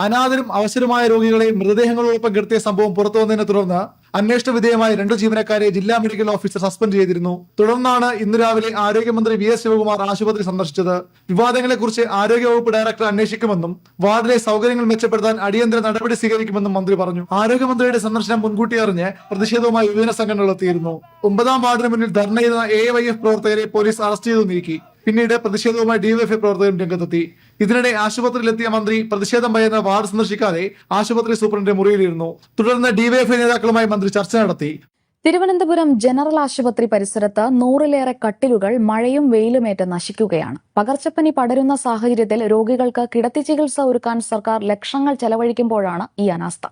അനാഥരും അവശരുമായ രോഗികളെ മൃതദേഹങ്ങളോടൊപ്പം കിടത്തിയ സംഭവം പുറത്തുവന്നതിനെ തുടർന്ന് അന്വേഷണ വിധേയമായ 2 ജീവനക്കാരെ ജില്ലാ മെഡിക്കൽ ഓഫീസർ സസ്പെൻഡ് ചെയ്തിരുന്നു. തുടർന്നാണ് ഇന്ന് രാവിലെ ആരോഗ്യമന്ത്രി VS ശിവകുമാർ ആശുപത്രി സന്ദർശിച്ചത്. വിവാദങ്ങളെക്കുറിച്ച് ആരോഗ്യവകുപ്പ് ഡയറക്ടർ അന്വേഷിക്കുമെന്നും വാർഡിലെ സൗകര്യങ്ങൾ മെച്ചപ്പെടുത്താൻ അടിയന്തര നടപടി സ്വീകരിക്കുമെന്നും മന്ത്രി പറഞ്ഞു. ആരോഗ്യമന്ത്രിയുടെ സന്ദർശനം മുൻകൂട്ടി അറിഞ്ഞ് പ്രതിഷേധവുമായി വിവിധ സംഘടനകൾ എത്തിയിരുന്നു. 9-ാം വാർഡിന് മുന്നിൽ ധർണ ചെയ്ത AYF പ്രവർത്തകരെ പോലീസ് അറസ്റ്റ് ചെയ്തു നീക്കി. പിന്നീട് പ്രതിഷേധവുമായി DYFI പ്രവർത്തകരും രംഗത്തെത്തി. ഇതിനിടെ ആശുപത്രിയിലെത്തിയ മന്ത്രി പ്രതിഷേധം ഭയന്ന് വാർഡ് സന്ദർശിക്കാതെ ആശുപത്രി സൂപ്രണ്ടിന്റെ മുറിയിലിരുന്നു. തുടർന്ന് DYFI നേതാക്കളുമായി മന്ത്രി ചർച്ച നടത്തി. തിരുവനന്തപുരം ജനറൽ ആശുപത്രി പരിസരത്ത് 100-ലേറെ കട്ടിലുകൾ മഴയും വെയിലുമേറ്റ് നശിക്കുകയാണ്. പകർച്ചപ്പനി പടരുന്ന സാഹചര്യത്തിൽ രോഗികൾക്ക് കിടത്തി ചികിത്സ ഒരുക്കാൻ സർക്കാർ ലക്ഷങ്ങൾ ചെലവഴിക്കുമ്പോഴാണ് ഈ അനാസ്ഥ.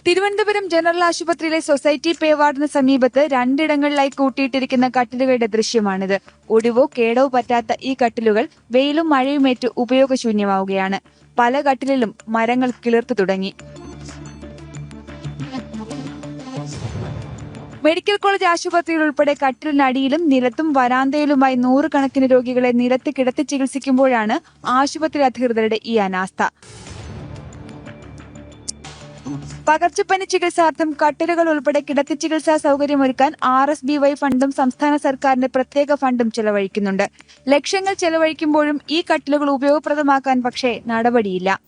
തിരുവനന്തപുരം ജനറൽ ആശുപത്രിയിലെ സൊസൈറ്റി പേ വാർഡിന് സമീപത്ത് 2 ഇടങ്ങളിലായി കൂട്ടിയിട്ടിരിക്കുന്ന കട്ടിലുകളുടെ ദൃശ്യമാണിത്. ഒടിവോ കേടോ പറ്റാത്ത ഈ കട്ടിലുകൾ വെയിലും മഴയുമേറ്റ് ഉപയോഗശൂന്യമാവുകയാണ്. പല കട്ടിലിലും മരങ്ങൾ കിളിർത്തു തുടങ്ങി. മെഡിക്കൽ കോളേജ് ആശുപത്രിയിൽ ഉൾപ്പെടെ കട്ടിലിനടിയിലും നിലത്തും വരാന്തയിലുമായി 100 കണക്കിന് രോഗികളെ നിലത്ത് കിടത്തി ചികിത്സിക്കുമ്പോഴാണ് ആശുപത്രി അധികൃതരുടെ ഈ അനാസ്ഥ. പകർച്ചപ്പനി ചികിത്സാർത്ഥം കട്ടിലുകൾ ഉൾപ്പെടെ കിടത്തി ചികിത്സാ സൗകര്യമൊരുക്കാൻ RSBY ഫണ്ടും സംസ്ഥാന സർക്കാരിന്റെ പ്രത്യേക ഫണ്ടും ചെലവഴിക്കുന്നുണ്ട്. ലക്ഷങ്ങൾ ചെലവഴിക്കുമ്പോഴും ഈ കട്ടിലുകൾ ഉപയോഗപ്രദമാക്കാൻ പക്ഷേ നടപടിയില്ല.